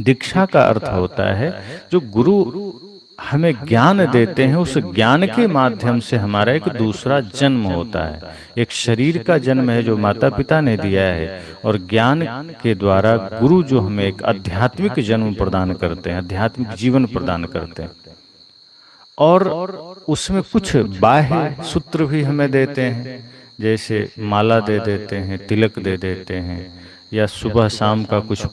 दीक्षा का अर्थ होता है जो गुरु हमें ज्ञान देते हैं, उस ज्ञान के माध्यम से हमारा एक दूसरा जन्म होता है। एक शरीर का जन्म है जो माता पिता ने दिया है, और ज्ञान के द्वारा गुरु जो हमें एक आध्यात्मिक जन्म प्रदान करते हैं, आध्यात्मिक जीवन प्रदान करते हैं। और उसमें कुछ बाह्य सूत्र भी हमें देते हैं, जैसे माला दे देते हैं, तिलक दे देते हैं, या सुबह शाम का कुछ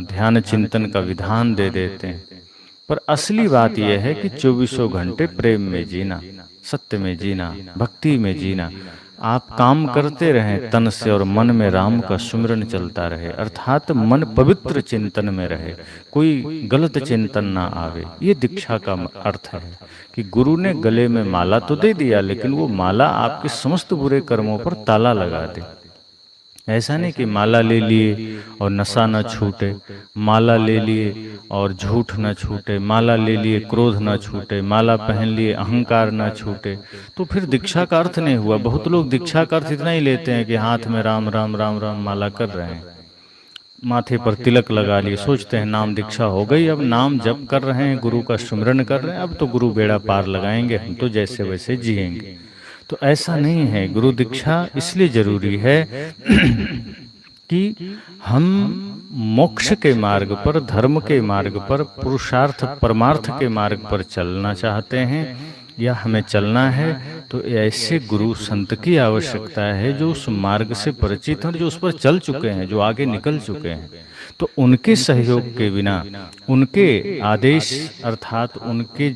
ध्यान चिंतन का विधान दे देते हैं। पर असली बात यह है कि 24 घंटे प्रेम में जीना, सत्य में जीना, भक्ति में जीना। आप काम करते रहें तन से, और मन में राम का सुमिरन चलता रहे, अर्थात मन पवित्र चिंतन में रहे, कोई गलत चिंतन ना आवे। ये दीक्षा का अर्थ है कि गुरु ने गले में माला तो दे दिया, लेकिन वो माला आपके समस्त बुरे कर्मों पर ताला लगा दे। ऐसा नहीं कि माला ले लिए और नशा न छूटे, माला ले लिए और झूठ न छूटे, माला ले लिए क्रोध न छूटे, माला पहन लिए अहंकार न छूटे। तो फिर दीक्षा का अर्थ नहीं हुआ। बहुत लोग दीक्षा का अर्थ इतना ही लेते हैं कि हाथ में राम राम राम राम माला कर रहे हैं, माथे पर तिलक लगा लिए, सोचते हैं नाम दीक्षा हो गई, अब नाम जप कर रहे हैं, गुरु का सुमिरन कर रहे हैं, अब तो गुरु बेड़ा पार लगाएंगे, हम तो जैसे वैसे जिएंगे। तो ऐसा नहीं है। गुरु दीक्षा इसलिए जरूरी है कि हम मोक्ष के मार्ग पर, धर्म के मार्ग पर, पुरुषार्थ परमार्थ के मार्ग पर चलना चाहते हैं, या हमें चलना है, तो ऐसे गुरु संत की आवश्यकता है जो उस मार्ग से परिचित हैं, जो उस पर चल चुके हैं, जो आगे निकल चुके हैं। तो उनके सहयोग के बिना, उनके आदेश अर्थात उनके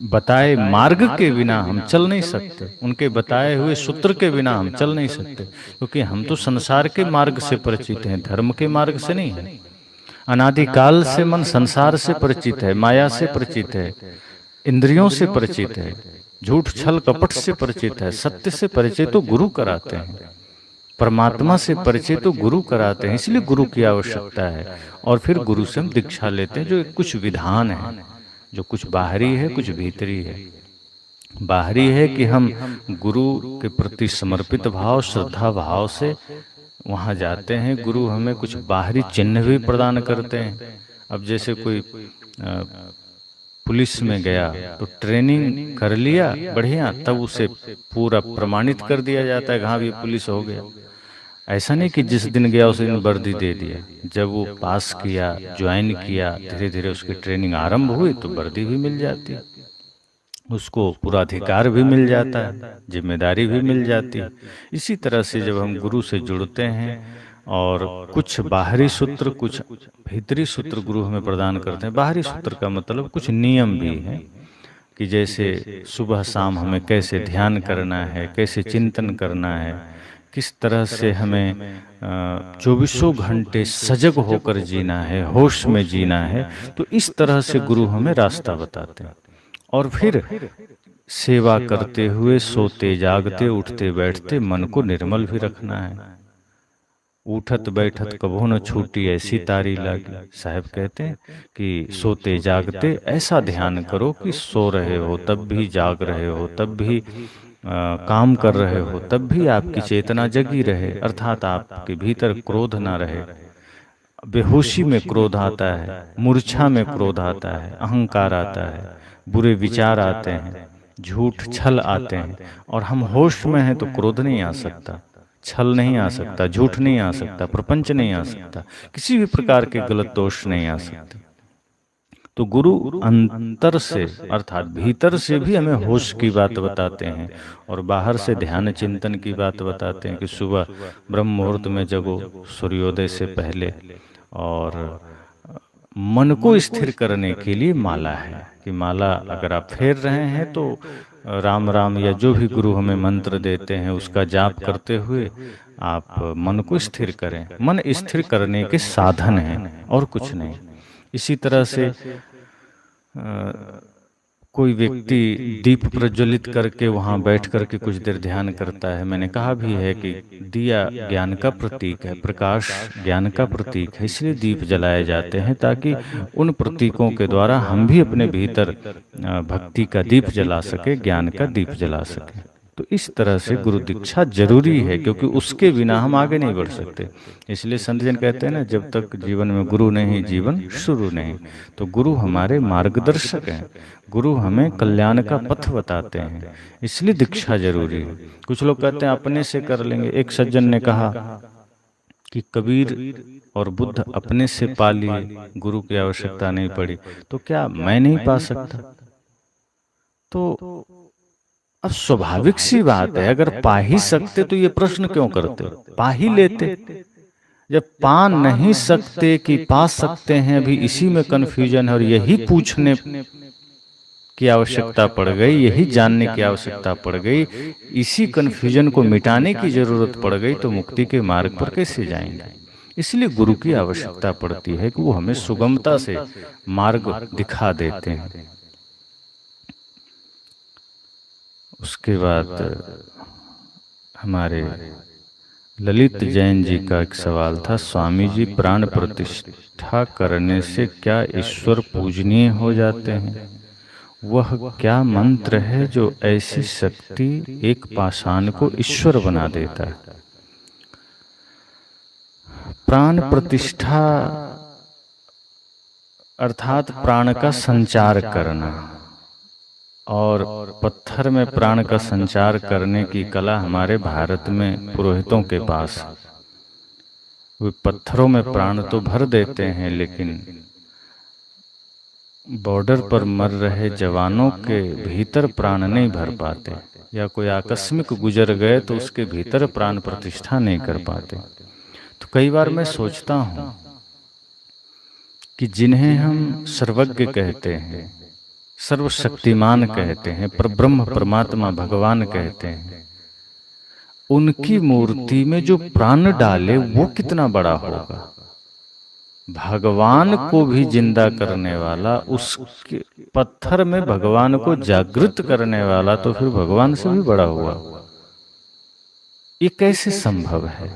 बताए मार्ग के बिना हम चल नहीं सकते, उनके बताए हुए सूत्र के बिना हम चल नहीं सकते, क्योंकि हम तो संसार के मार्ग से परिचित हैं, धर्म के मार्ग से नहीं है। अनादिकाल से मन संसार से परिचित है, माया से परिचित है, इंद्रियों से परिचित है, झूठ छल कपट से परिचित है। सत्य से परिचय तो गुरु कराते हैं, परमात्मा से परिचय तो गुरु कराते हैं। इसलिए गुरु की आवश्यकता है। और फिर गुरु से हम दीक्षा लेते हैं, जो कुछ विधान है, जो कुछ बाहरी है, कुछ भीतरी है। बाहरी है कि हम गुरु के प्रति समर्पित भाव, श्रद्धा भाव से वहाँ जाते हैं। गुरु हमें कुछ बाहरी चिन्ह भी प्रदान करते हैं। अब जैसे कोई पुलिस में गया तो ट्रेनिंग कर लिया बढ़िया, तब उसे पूरा प्रमाणित कर दिया जाता है, हाँ ये पुलिस हो गया। ऐसा नहीं कि जिस दिन गया उस दिन वर्दी दे दिया। जब वो पास किया, ज्वाइन किया, धीरे धीरे उसकी ट्रेनिंग आरंभ हुई तो वर्दी भी मिल जाती, उसको पूरा अधिकार भी मिल जाता है, जिम्मेदारी भी मिल जाती है। इसी तरह से जब हम गुरु से जुड़ते हैं और कुछ बाहरी सूत्र, कुछ भीतरी सूत्र गुरु हमें प्रदान करते हैं। बाहरी सूत्र का मतलब कुछ नियम भी है कि जैसे सुबह शाम हमें कैसे ध्यान करना है, कैसे चिंतन करना है, किस तरह से हमें 24 घंटे सजग होकर जीना है, होश में जीना है। तो इस तरह से गुरु हमें रास्ता बताते हैं। और फिर सेवा करते हुए, सोते जागते, उठते बैठते मन को निर्मल भी रखना है। उठत बैठत कभो न छूटी ऐसी तारी लागी। साहब कहते हैं कि सोते जागते ऐसा ध्यान करो कि सो रहे हो तब भी, जाग रहे हो तब भी, काम कर रहे हो तब भी आपकी चेतना जगी रहे, अर्थात आपके भीतर क्रोध ना रहे। बेहोशी में क्रोध आता है, मूर्छा में क्रोध आता है, अहंकार आता है, बुरे विचार आते हैं, झूठ छल आते हैं। और हम होश में हैं तो क्रोध नहीं आ सकता, छल नहीं आ सकता, झूठ नहीं आ सकता, प्रपंच नहीं आ सकता, किसी भी प्रकार के गलत दोष नहीं आ सकते। तो गुरु अंतर से अर्थात भीतर से भी हमें होश की बात बताते हैं, और बाहर से ध्यान चिंतन की बात बताते हैं कि सुबह ब्रह्म मुहूर्त में जगो, सूर्योदय से पहले। और मन को स्थिर करने के लिए माला है कि माला अगर आप फेर रहे हैं तो राम राम या जो भी गुरु हमें मंत्र देते हैं उसका जाप करते हुए आप मन को स्थिर करें। मन स्थिर करने के साधन हैं और कुछ नहीं। इसी तरह से कोई व्यक्ति दीप प्रज्वलित करके वहाँ बैठ करके कुछ देर ध्यान करता है। मैंने कहा भी है कि दिया ज्ञान का प्रतीक है, प्रकाश ज्ञान का प्रतीक है, इसलिए दीप जलाए जाते हैं ताकि उन प्रतीकों के द्वारा हम भी अपने भीतर भक्ति का दीप जला सके, ज्ञान का दीप जला सके। तो इस तरह से गुरु दीक्षा जरूरी है, क्योंकि उसके बिना हम आगे नहीं बढ़ सकते। इसलिए संत जन कहते हैं ना, जब तक जीवन में गुरु नहीं जीवन शुरू नहीं। तो गुरु हमारे मार्गदर्शक हैं, गुरु हमें कल्याण का पथ बताते हैं, इसलिए दीक्षा जरूरी है। कुछ लोग कहते हैं अपने से कर लेंगे। एक सज्जन ने कहा कि कबीर और बुद्ध अपने से पा लिए, गुरु की आवश्यकता नहीं पड़ी, तो क्या मैं नहीं पा सकता? तो अब स्वाभाविक सी बात है, अगर पा ही सकते तो ये प्रश्न क्यों करते? पा ही लेते। जब पा नहीं सकते कि पा सकते हैं, अभी इसी में कन्फ्यूजन है और यही पूछने की आवश्यकता पड़ गई, यही जानने की आवश्यकता पड़ गई, इसी कन्फ्यूजन को मिटाने की जरूरत पड़ गई, तो मुक्ति के मार्ग पर कैसे जाएंगे? इसलिए गुरु की आवश्यकता पड़ती है कि वो हमें सुगमता से मार्ग दिखा देते हैं। उसके बाद हमारे ललित जैन जी का एक सवाल था, स्वामी जी, प्राण प्रतिष्ठा करने से क्या ईश्वर पूजनीय हो जाते हैं? वह क्या मंत्र है जो ऐसी शक्ति एक पाषाण को ईश्वर बना देता है? प्राण प्रतिष्ठा अर्थात प्राण का संचार करना, और पत्थर में प्राण का संचार करने की कला हमारे भारत में पुरोहितों के पास है। वे पत्थरों में प्राण तो भर देते हैं, लेकिन बॉर्डर पर मर रहे जवानों के भीतर प्राण नहीं भर पाते, या कोई आकस्मिक गुजर गए तो उसके भीतर प्राण प्रतिष्ठा नहीं कर पाते। तो कई बार मैं सोचता हूँ कि जिन्हें हम सर्वज्ञ कहते हैं, सर्वशक्तिमान कहते हैं, पर ब्रह्म परमात्मा भगवान कहते हैं, उनकी मूर्ति में जो प्राण डाले वो कितना बड़ा होगा? भगवान को भी जिंदा करने वाला, उसके पत्थर में भगवान को जागृत करने वाला, तो फिर भगवान से भी बड़ा हुआ। ये कैसे संभव है?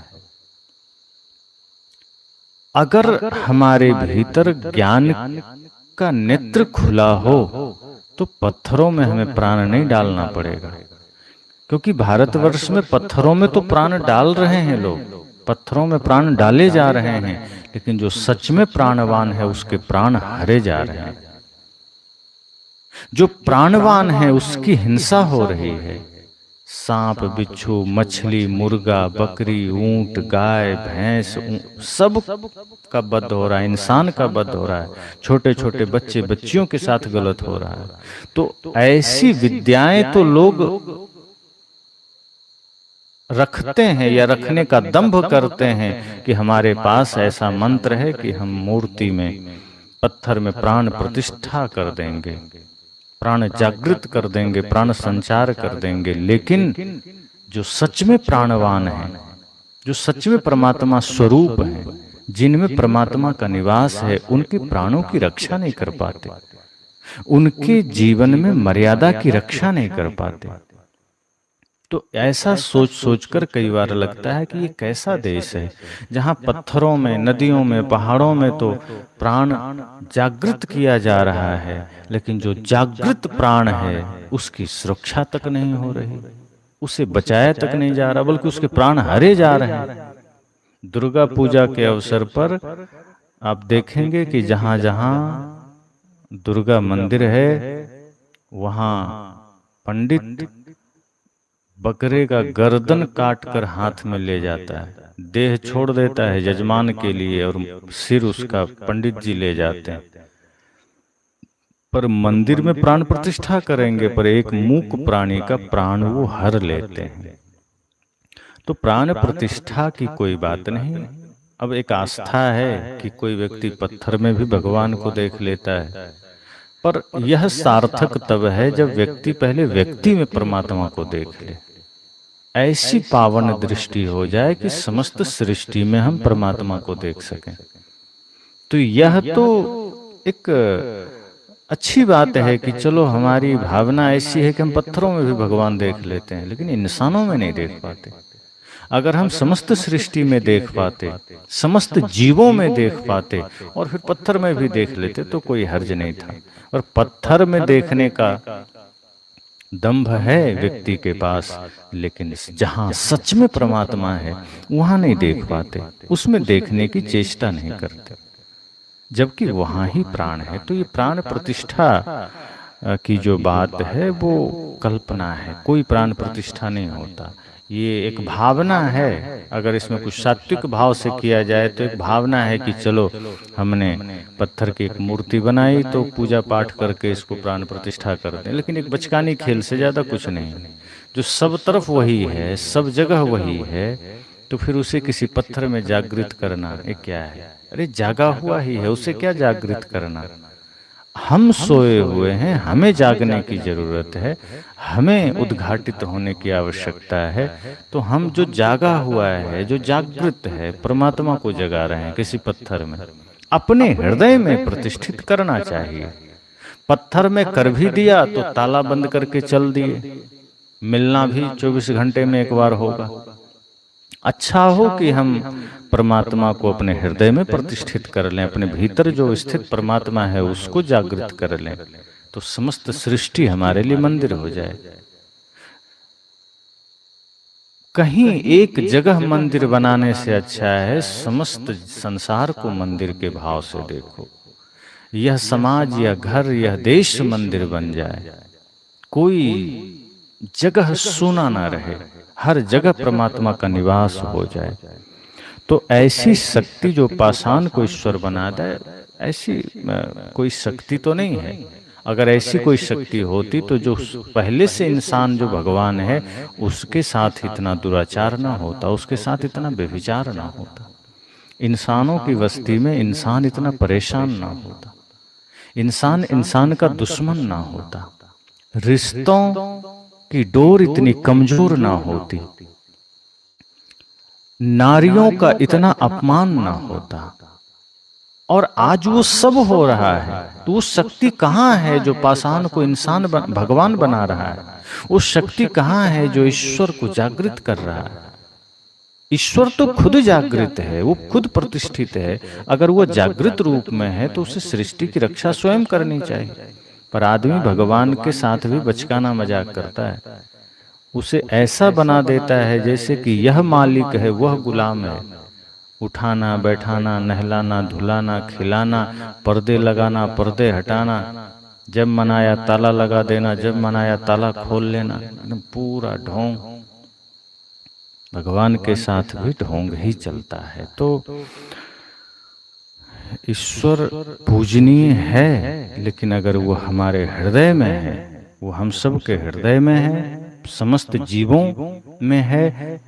अगर हमारे भीतर ज्ञान का नेत्र खुला हो तो पत्थरों में हमें प्राण नहीं डालना पड़ेगा, क्योंकि भारतवर्ष में पत्थरों में तो प्राण डाल रहे हैं लोग, पत्थरों में प्राण डाले जा रहे हैं, लेकिन जो सच में प्राणवान है उसके प्राण हरे जा रहे हैं। जो प्राणवान है उसकी हिंसा हो रही है। सांप, बिच्छू, मछली, मुर्गा, बकरी, ऊंट, गाय, भैंस, सब का वध हो रहा है, इंसान का वध हो रहा है, छोटे छोटे बच्चे बच्चियों के साथ गलत हो रहा है। तो ऐसी विद्याएं तो लोग रखते हैं या रखने का दंभ करते हैं कि हमारे पास ऐसा मंत्र है कि हम मूर्ति में, पत्थर में प्राण प्रतिष्ठा कर देंगे, प्राण जागृत कर देंगे, प्राण संचार कर देंगे। लेकिन जो सच में प्राणवान है, जो सच में परमात्मा स्वरूप है, जिनमें परमात्मा का निवास है, उनके प्राणों की रक्षा नहीं कर पाते, उनके जीवन में मर्यादा की रक्षा नहीं कर पाते। तो ऐसा सोच सोचकर कई बार लगता है कि ये कैसा देश है जहाँ पत्थरों में, नदियों में, पहाड़ों में तो प्राण जागृत किया जा रहा है, लेकिन जो जागृत प्राण है उसकी सुरक्षा तक नहीं हो रही, उसे बचाया तक नहीं जा रहा, बल्कि उसके प्राण हरे जा रहे हैं। दुर्गा पूजा के अवसर पर आप देखेंगे कि जहां जहां दुर्गा मंदिर है वहां पंडित बकरे का गर्दन काट कर हाथ में ले जाता है, देह छोड़ देता है यजमान के लिए, और सिर उसका पंडित जी ले जाते हैं। पर मंदिर में प्राण प्रतिष्ठा करेंगे, पर एक मूक प्राणी का प्राण वो हर लेते हैं। तो प्राण प्रतिष्ठा की कोई बात नहीं। अब एक आस्था है कि कोई व्यक्ति पत्थर में भी भगवान को देख लेता है, पर यह सार्थक तब है जब व्यक्ति पहले व्यक्ति में परमात्मा को देख ले, ऐसी पावन दृष्टि हो जाए कि समस्त सृष्टि में हम परमात्मा को देख सकें। तो यह तो एक अच्छी बात है कि चलो हमारी भावना ऐसी है कि हम पत्थरों में भी भगवान देख लेते हैं, लेकिन इंसानों में नहीं देख पाते। अगर हम समस्त सृष्टि में देख पाते, समस्त जीवों में देख पाते, और फिर पत्थर में भी देख लेते तो कोई हर्ज नहीं था। और पत्थर में देखने का दंभ है व्यक्ति के पास, लेकिन जहां सच में परमात्मा है वहां नहीं देख पाते, उसमें देखने की चेष्टा नहीं करते, जबकि वहां ही प्राण है। तो ये प्राण प्रतिष्ठा की जो बात है वो कल्पना है, कोई प्राण प्रतिष्ठा नहीं होता। ये एक भावना है। अगर इसमें कुछ सात्विक भाव से किया जाए तो एक भावना है कि चलो हमने पत्थर की एक मूर्ति बनाई तो पूजा पाठ करके इसको प्राण प्रतिष्ठा कर दें, लेकिन एक बचकानी खेल से ज्यादा कुछ नहीं। जो सब तरफ वही है, सब जगह वही है, तो फिर उसे किसी पत्थर में जागृत करना ये क्या है? अरे जागा हुआ ही है, उसे क्या जागृत करना? हम सोए हुए हैं, हमें जागने की जरूरत है, हमें उद्घाटित होने की आवश्यकता है। तो हम जो जागा हुआ है, जो जागृत है, परमात्मा को जगा रहे हैं किसी पत्थर में, अपने हृदय में प्रतिष्ठित करना चाहिए। पत्थर में कर भी दिया तो ताला बंद करके चल दिए, मिलना भी 24 घंटे में एक बार होगा। अच्छा हो कि हम परमात्मा को अपने हृदय में प्रतिष्ठित कर लें, अपने भीतर जो स्थित परमात्मा है उसको जागृत कर लें, तो समस्त सृष्टि हमारे लिए मंदिर हो जाए। कहीं एक जगह मंदिर बनाने से अच्छा है समस्त संसार को मंदिर के भाव से देखो। यह समाज, यह घर, यह देश मंदिर बन जाए, कोई जगह सूना ना रहे, हर जगह परमात्मा का निवास हो जाए। तो ऐसी शक्ति जो पाषाण को ईश्वर बना दे, ऐसी कोई शक्ति तो नहीं है। अगर ऐसी कोई शक्ति होती तो जो पहले से इंसान जो भगवान है उसके साथ इतना दुराचार ना होता, उसके साथ इतना व्यभिचार ना होता, इंसानों की बस्ती में इंसान इतना परेशान ना होता, इंसान इंसान का दुश्मन ना होता, रिश्तों की डोर इतनी कमजोर ना होती, नारियों का इतना अपमान ना होता। और आज वो सब हो रहा है, तो वो शक्ति कहाँ है जो पाषाण को इंसान भगवान बना रहा है? वो शक्ति कहाँ है जो ईश्वर को जागृत कर रहा है? ईश्वर तो खुद जागृत है, वो खुद प्रतिष्ठित है। अगर वो जागृत रूप में है तो उसे सृष्टि की रक्षा स्वयं करनी चाहिए। पर आदमी भगवान के साथ भी बचकाना मजाक करता है, उसे ऐसा बना देता है जैसे कि यह मालिक है, वह गुलाम है। उठाना, बैठाना, नहलाना, धुलाना, खिलाना, पर्दे लगाना, पर्दे हटाना, जब मनाया ताला लगा देना, जब मनाया ताला खोल लेना, एकदम पूरा ढोंग। भगवान के साथ भी ढोंग ही चलता है। तो ईश्वर पूजनीय है, लेकिन अगर वो हमारे हृदय में है, वो हम सब के हृदय में है, समस्त जीवों में है,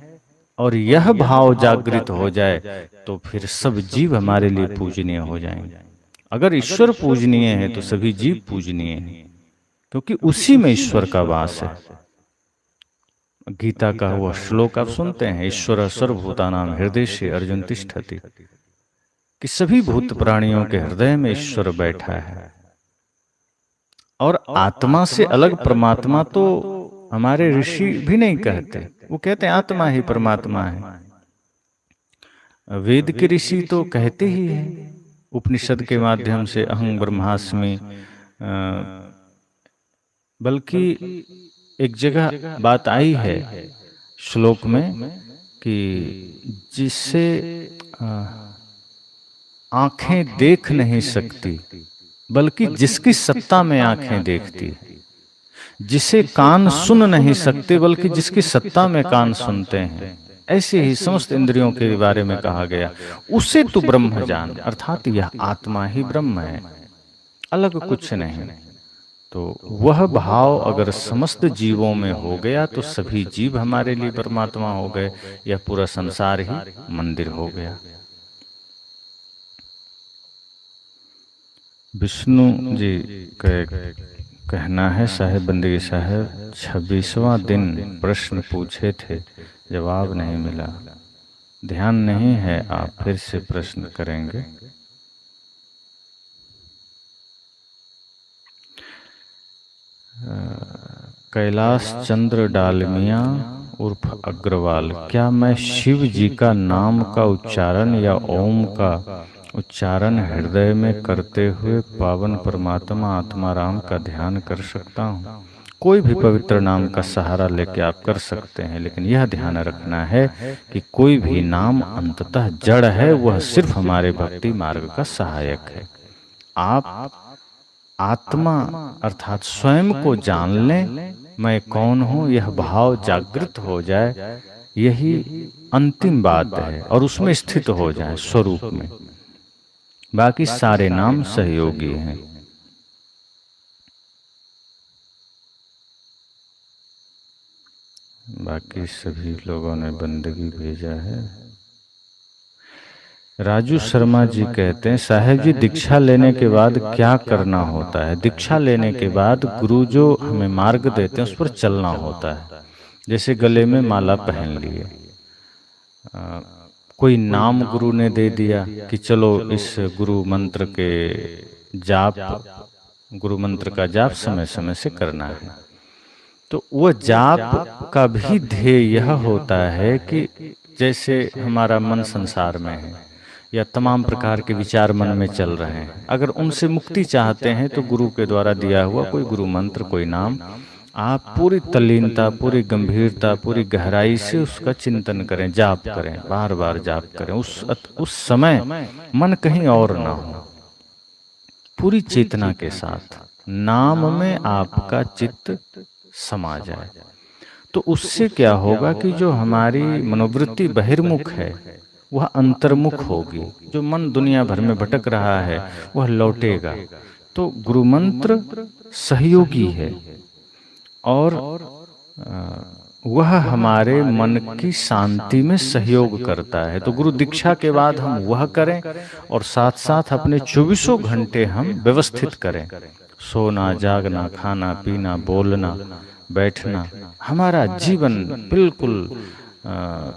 और यह भाव जागृत हो जाए तो फिर सब जीव हमारे लिए पूजनीय हो जाएंगे। अगर ईश्वर पूजनीय है तो सभी जीव पूजनीय हैं, क्योंकि उसी में ईश्वर का वास है। गीता का हुआ श्लोक आप सुनते हैं, ईश्वर सर्वभूतानां हृदय से अर्जुन तिष्ठति, कि सभी भूत प्राणियों के हृदय में ईश्वर बैठा है। और आत्मा से अलग परमात्मा तो हमारे ऋषि भी नहीं कहते, वो कहते हैं आत्मा ही परमात्मा है। वेद के ऋषि तो कहते ही हैं उपनिषद के माध्यम से, अहं ब्रह्मास्मि। बल्कि एक जगह बात आई है श्लोक में कि जिससे आंखें देख नहीं सकती, बल्कि जिसकी सत्ता में आंखें देखती, जिसे कान सुन नहीं सकते, बल्कि जिसकी सत्ता में कान सुनते हैं, ऐसे ही समस्त इंद्रियों के बारे में कहा गया, उसे तू ब्रह्म जान। अर्थात यह आत्मा ही ब्रह्म है, अलग कुछ नहीं। तो वह भाव अगर समस्त जीवों में हो गया तो सभी जीव हमारे लिए परमात्मा हो गए, यह पूरा संसार ही मंदिर हो गया। विष्णु जी का कहना है, साहेब बंदगी साहब 26वां दिन प्रश्न पूछे थे, जवाब नहीं मिला, ध्यान नहीं है, आप फिर से प्रश्न करेंगे। कैलाश चंद्र डालमिया उर्फ अग्रवाल, क्या मैं शिव जी का नाम का उच्चारण या ओम का उच्चारण हृदय में करते हुए पावन परमात्मा आत्मा राम का ध्यान कर सकता हूँ? कोई भी पवित्र नाम का सहारा लेके आप कर सकते हैं, लेकिन यह ध्यान रखना है कि कोई भी नाम अंततः जड़ है, वह सिर्फ हमारे भक्ति मार्ग का सहायक है। आप आत्मा अर्थात स्वयं को जान लें, मैं कौन हूँ, यह भाव जागृत हो जाए, यही अंतिम बात है, और उसमें स्थित हो जाए स्वरूप में। बाकी सारे नाम सहयोगी हैं। बाकी सभी लोगों ने बंदगी भेजा है। राजू शर्मा जी कहते हैं, साहेब जी दीक्षा लेने के बाद क्या करना होता है? दीक्षा लेने के बाद गुरु जो हमें मार्ग देते हैं उस पर चलना होता है। जैसे गले में माला पहन लिए, कोई नाम गुरु ने दे दिया कि चलो इस गुरु मंत्र के जाप, गुरु मंत्र का जाप समय समय से करना है, तो वह जाप का भी ध्येय यह होता है कि जैसे हमारा मन संसार में है या तमाम प्रकार के विचार मन में चल रहे हैं, अगर उनसे मुक्ति चाहते हैं तो गुरु के द्वारा दिया हुआ कोई गुरु मंत्र, कोई नाम, आप पूरी तल्लीनता, पूरी गंभीरता, पूरी गहराई से उसका चिंतन करें, जाप करें, बार बार जाप करें। उस समय मन कहीं और ना हो, पूरी चेतना के साथ नाम में आपका चित्त समा जाए। तो उससे क्या होगा कि जो हमारी मनोवृत्ति बहिर्मुख है वह अंतर्मुख होगी, जो मन दुनिया भर में भटक रहा है वह लौटेगा। तो गुरु मंत्र सहयोगी है और वह हमारे मन की शांति में सहयोग करता है। तो गुरु दीक्षा के बाद हम वह करें और साथ साथ अपने 24 घंटे हम व्यवस्थित करें। सोना, जागना, खाना पीना, बोलना, बैठना, हमारा जीवन बिल्कुल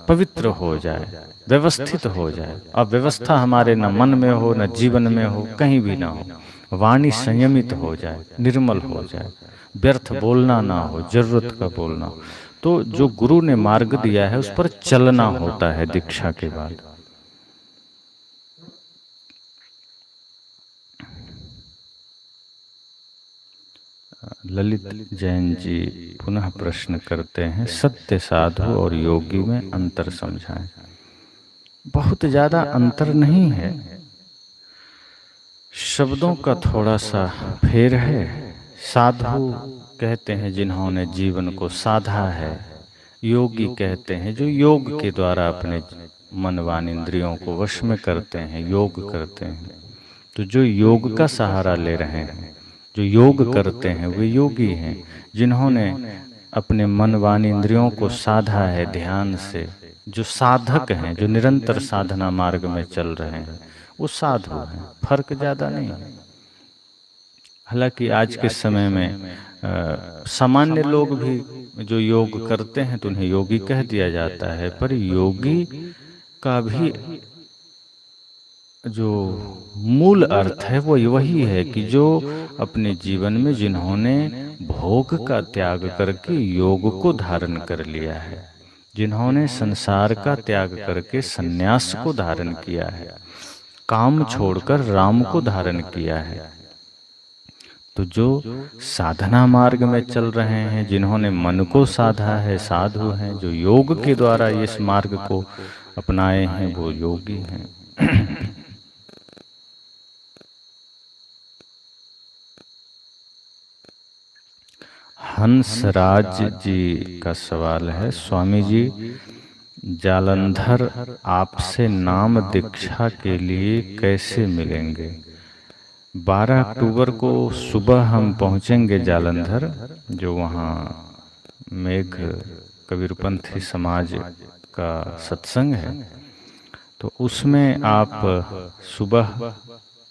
पवित्र हो जाए, व्यवस्थित हो जाए। अब व्यवस्था हमारे न मन में हो, न जीवन में हो, कहीं भी ना हो। वाणी संयमित हो जाए, निर्मल हो जाए, व्यर्थ बोलना ना हो, जरूरत का बोलना हो। तो जो गुरु ने मार्ग दिया है उस पर चलना होता है दीक्षा के बाद। ललित जैन जी पुनः प्रश्न करते हैं, सत्य साधु और योगी में अंतर समझाएं। बहुत ज्यादा अंतर नहीं है, शब्दों का थोड़ा सा फेर है। साधु कहते हैं जिन्होंने जीवन को साधा है, योगी कहते हैं जो योग के द्वारा अपने मन वाणी इंद्रियों को वश में करते हैं, योग करते हैं। तो जो योग का सहारा ले रहे हैं, जो योग करते हैं, वे योगी हैं। जिन्होंने अपने मन वाणी इंद्रियों को साधा है ध्यान से, जो साधक हैं, जो निरंतर साधना मार्ग में चल रहे हैं, वो साधु हैं। फर्क ज्यादा नहीं है। हालांकि आज के समय में सामान्य लोग भी जो योग करते हैं तो उन्हें योगी कह दिया जाता है, पर योगी का भी जो मूल अर्थ है वो वही है कि जो अपने जीवन में जिन्होंने भोग का त्याग करके योग को धारण कर लिया है, जिन्होंने संसार का त्याग करके सन्यास को धारण किया है, काम छोड़कर राम को धारण किया है, तो जो साधना मार्ग में चल रहे हैं, जिन्होंने मन को साधा है, साधु हैं। जो योग के द्वारा इस मार्ग को अपनाए हैं वो योगी हैं। हंसराज जी का सवाल है, स्वामी जी जालंधर आपसे नाम दीक्षा के लिए कैसे मिलेंगे? 12 अक्टूबर को सुबह हम पहुंचेंगे जालंधर, जो वहाँ मेघ कबीरपंथी समाज का सत्संग है। तो उसमें आप सुबह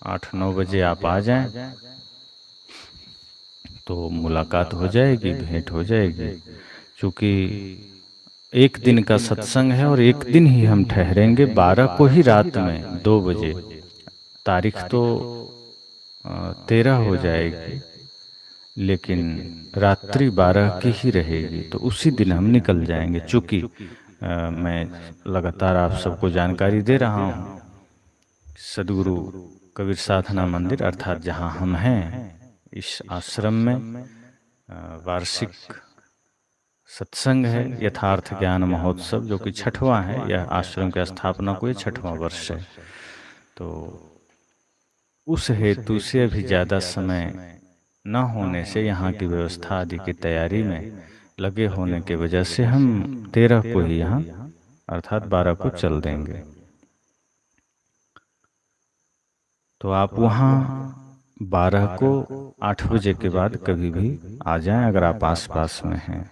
8-9 बजे आप आ जाएं तो मुलाकात हो जाएगी, भेंट हो जाएगी। क्योंकि एक दिन का सत्संग है और एक दिन ही हम ठहरेंगे, 12 को ही रात में 2 बजे। तारीख तो 13 हो जाएगी, लेकिन रात्रि 12 की ही रहेगी। तो उसी दिन हम निकल जाएंगे। चूँकि मैं लगातार आप सबको जानकारी दे रहा हूँ, सदगुरु कबीर साधना मंदिर अर्थात जहाँ हम हैं, इस आश्रम में वार्षिक सत्संग है, यथार्थ ज्ञान महोत्सव, जो कि 6वां है। यह आश्रम की स्थापना को ये 6वां वर्ष है। तो उस हेतु से अभी ज़्यादा समय न होने से यहाँ की व्यवस्था आदि की तैयारी में लगे होने की वजह से हम 13 को ही यहाँ अर्थात 12 को चल देंगे। तो आप वहाँ 12 को 8 बजे के बाद कभी भी आ जाएं अगर आप आस पास में हैं।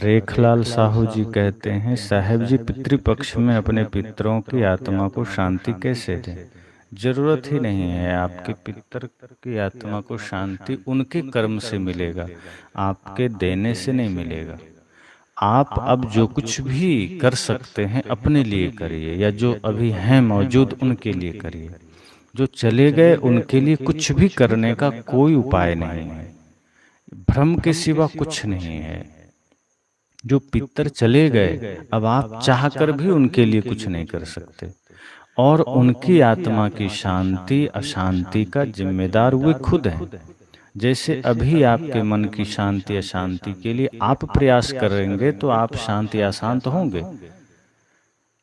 रेखलाल साहू जी कहते हैं, साहेब जी पितृपक्ष में अपने पितरों की आत्मा को शांति कैसे दें? जरूरत ही नहीं है। आपके पितर की आत्मा को शांति उनके कर्म से मिलेगा, आपके देने से नहीं मिलेगा। आप अब जो कुछ भी कर सकते हैं अपने लिए करिए, या जो अभी हैं मौजूद उनके लिए करिए। जो चले गए उनके लिए कुछ भी करने का कोई उपाय नहीं है, भ्रम के सिवा कुछ नहीं है। जो पितर चले गए अब आप चाहकर भी उनके लिए कुछ नहीं कर सकते, और उनकी आत्मा की शांति अशांति का जिम्मेदार वे खुद हैं। जैसे अभी आपके मन की शांति अशांति के लिए आप प्रयास करेंगे तो आप शांति अशांत होंगे,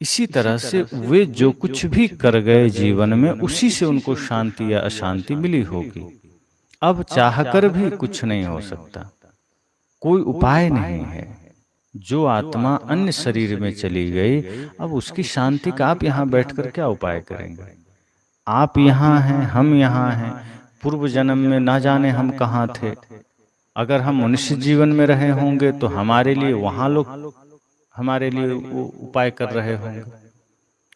इसी तरह से वे जो कुछ भी कर गए जीवन में उसी से उनको शांति या अशांति मिली होगी। अब चाहकर भी कुछ नहीं हो सकता, कोई उपाय नहीं है। जो आत्मा अन्य शरीर में चली गई, अब उसकी शांति का आप यहाँ बैठकर क्या उपाय करेंगे? आप यहाँ हैं, हम यहाँ हैं, पूर्व जन्म में ना जाने हम कहाँ थे। अगर हम मनुष्य जीवन में रहे होंगे तो हमारे लिए वहाँ लोग हमारे लिए वो उपाय कर रहे होंगे,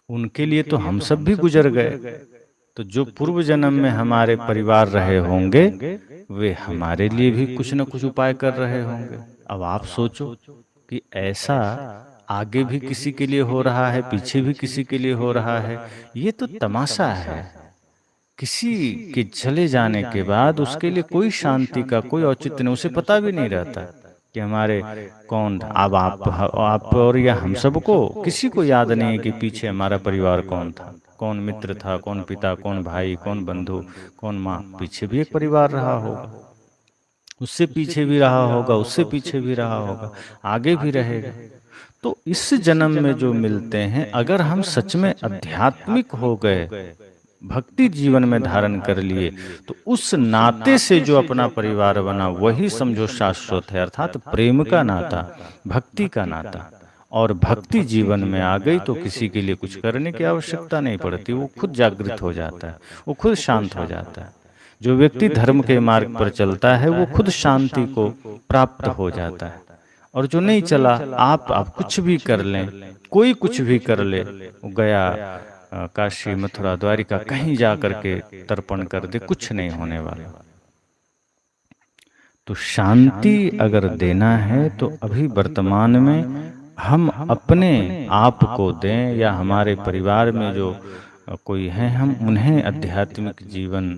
उनके लिए तो हम सब भी गुजर गए। तो जो पूर्व जन्म में हमारे परिवार रहे होंगे वे हमारे लिए भी कुछ न कुछ उपाय कर रहे होंगे। अब आप सोचो कि ऐसा आगे भी किसी के लिए हो रहा है, पीछे भी किसी के लिए हो रहा है। ये तो तमाशा है। किसी के चले जाने के बाद उसके लिए कोई शांति का कोई औचित्य नहीं, उसे पता भी नहीं रहता कि हमारे कौन। अब आप और या हम सबको किसी को याद नहीं है कि पीछे हमारा परिवार कौन था, कौन मित्र था, कौन पिता, कौन भाई, कौन बंधु, कौन माँ। पीछे भी एक परिवार रहा होगा, उससे पीछे भी रहा होगा, उससे पीछे भी रहा होगा, आगे भी रहेगा। तो इस जन्म में जो मिलते हैं, अगर हम सच में आध्यात्मिक हो गए, भक्ति जीवन में धारण कर लिए, तो उस नाते से जो अपना परिवार बना वही समझो शाश्वत है, अर्थात प्रेम का नाता, भक्ति का नाता। और भक्ति जीवन में आ गई तो किसी के लिए कुछ करने की आवश्यकता नहीं पड़ती, वो खुद जागृत हो जाता है, वो खुद शांत हो जाता है। जो व्यक्ति धर्म के मार्ग पर चलता है वो खुद शांति को प्राप्त हो जाता है। और जो नहीं चला, आप कुछ भी कर लें, कोई कुछ भी कर ले, वो गया काशी मथुरा द्वारिका कहीं जा करके तर्पण कर दे, कुछ नहीं होने वाला। तो शांति अगर देना है तो अभी वर्तमान में हम अपने आप को दें, या हमारे परिवार में जो कोई है हम उन्हें आध्यात्मिक जीवन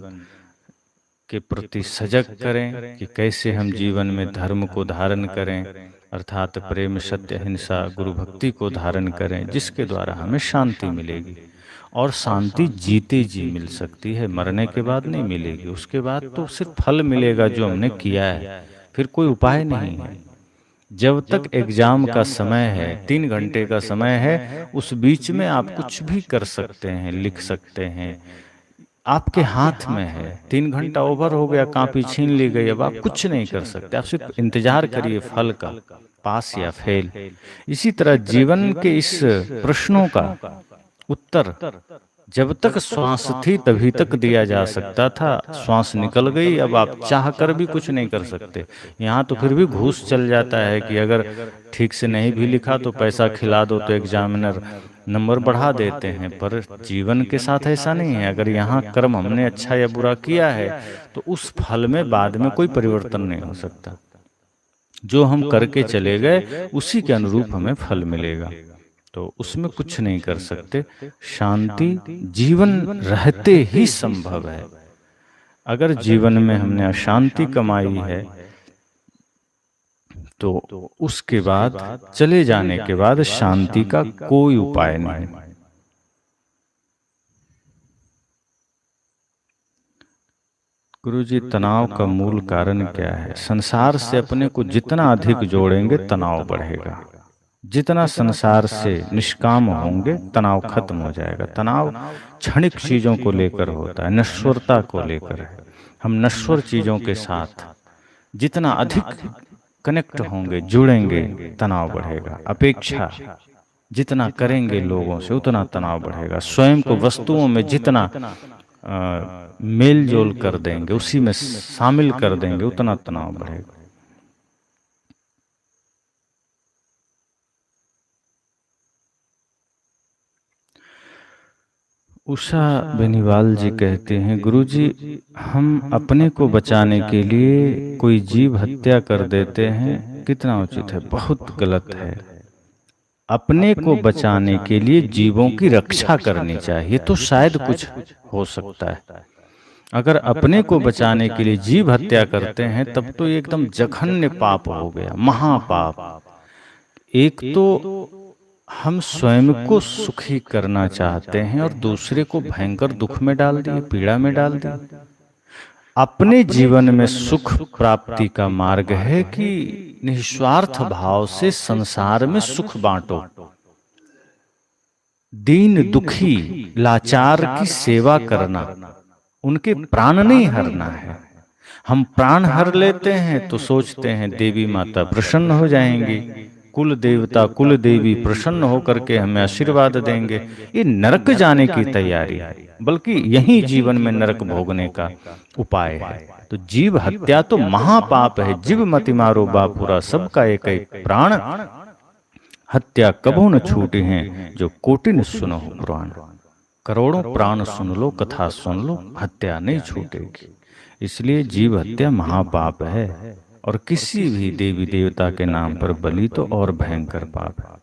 के प्रति सजग करें कि कैसे हम जीवन में धर्म को धारण करें, अर्थात प्रेम, सत्य, अहिंसा, गुरु भक्ति को धारण करें, जिसके द्वारा हमें शांति मिलेगी। और शांति जीते जी मिल सकती है, मरने के बाद नहीं मिलेगी। उसके बाद तो सिर्फ फल मिलेगा जो हमने किया है, फिर कोई उपाय नहीं है। जब तक एग्जाम का समय है, 3 घंटे का समय है, उस बीच में आप कुछ भी कर सकते हैं, लिख सकते हैं, आपके हाथ में है। 3 घंटा ओवर हो गया, कॉपी छीन ली गई, अब आप कुछ नहीं कर सकते। आप सिर्फ इंतजार करिए फल का, पास या फेल। इसी तरह जीवन के इस प्रश्नों का उत्तर जब तक श्वास थी तभी तक दिया जा सकता था। श्वास निकल गई, अब आप चाह कर भी कुछ नहीं कर सकते। यहाँ तो फिर भी घूस चल जाता है कि अगर ठीक से नहीं भी लिखा तो पैसा खिला दो, तो एग्जामिनर नंबर बढ़ा देते हैं। पर जीवन के साथ ऐसा नहीं है। अगर यहाँ कर्म हमने अच्छा या बुरा किया है तो उस फल में बाद में कोई परिवर्तन नहीं हो सकता। जो हम करके चले गए उसी के अनुरूप हमें फल मिलेगा, तो उसमें कुछ नहीं कर सकते। शांति जीवन रहते ही संभव है। अगर जीवन में हमने अशांति कमाई है तो उसके बाद चले जाने के बाद शांति का कोई उपाय नहीं। गुरु जी, तनाव का मूल कारण क्या है? संसार से अपने को जितना अधिक जोड़ेंगे तनाव बढ़ेगा, जितना संसार से निष्काम होंगे तनाव खत्म हो जाएगा। तनाव क्षणिक चीजों को लेकर होता है, नश्वरता को लेकर है। हम नश्वर चीजों के साथ जितना अधिक कनेक्ट होंगे, जुड़ेंगे, तनाव बढ़ेगा। अपेक्षा जितना करेंगे लोगों से उतना तनाव बढ़ेगा। स्वयं को वस्तुओं में जितना मेल जोल कर देंगे, उसी में शामिल कर देंगे, उतना तनाव बढ़ेगा। उषा बेनीवाल जी कहते हैं, गुरुजी, हम अपने को बचाने के लिए कोई जीव हत्या कर देते हैं, कितना उचित है? बहुत गलत है। अपने को बचाने के लिए जीवों की रक्षा करनी चाहिए तो शायद कुछ हो सकता है। अगर अपने को बचाने के लिए जीव हत्या करते हैं तब तो ये एकदम जघन्य पाप हो गया, महापाप। एक तो हम स्वयं को सुखी करना चाहते हैं और दूसरे को भयंकर दुख में डाल दिए, पीड़ा में डाल दिए। अपने जीवन में सुख प्राप्ति का मार्ग है कि निस्वार्थ भाव से संसार में सुख बांटो। दीन दुखी लाचार की सेवा करना, उनके प्राण नहीं हरना है। हम प्राण हर लेते हैं तो सोचते हैं देवी माता प्रसन्न हो जाएंगी, कुल देवता कुल देवी प्रसन्न होकर के हमें आशीर्वाद देंगे। ये नरक जाने की तैयारी, बल्कि यही जीवन में नरक भोगने का उपाय है। तो जीव हत्या तो महापाप है। जीव मति मारो बापुरा, सबका एक एक प्राण हत्या कबो न छूटे हैं, जो कोटिन सुनो पुराण। करोड़ों प्राण सुन लो, कथा सुन लो, हत्या नहीं छूटेगी। इसलिए जीव हत्या महापाप है, और किसी भी देवी देवता के नाम पर बलि तो और भयंकर पाप है।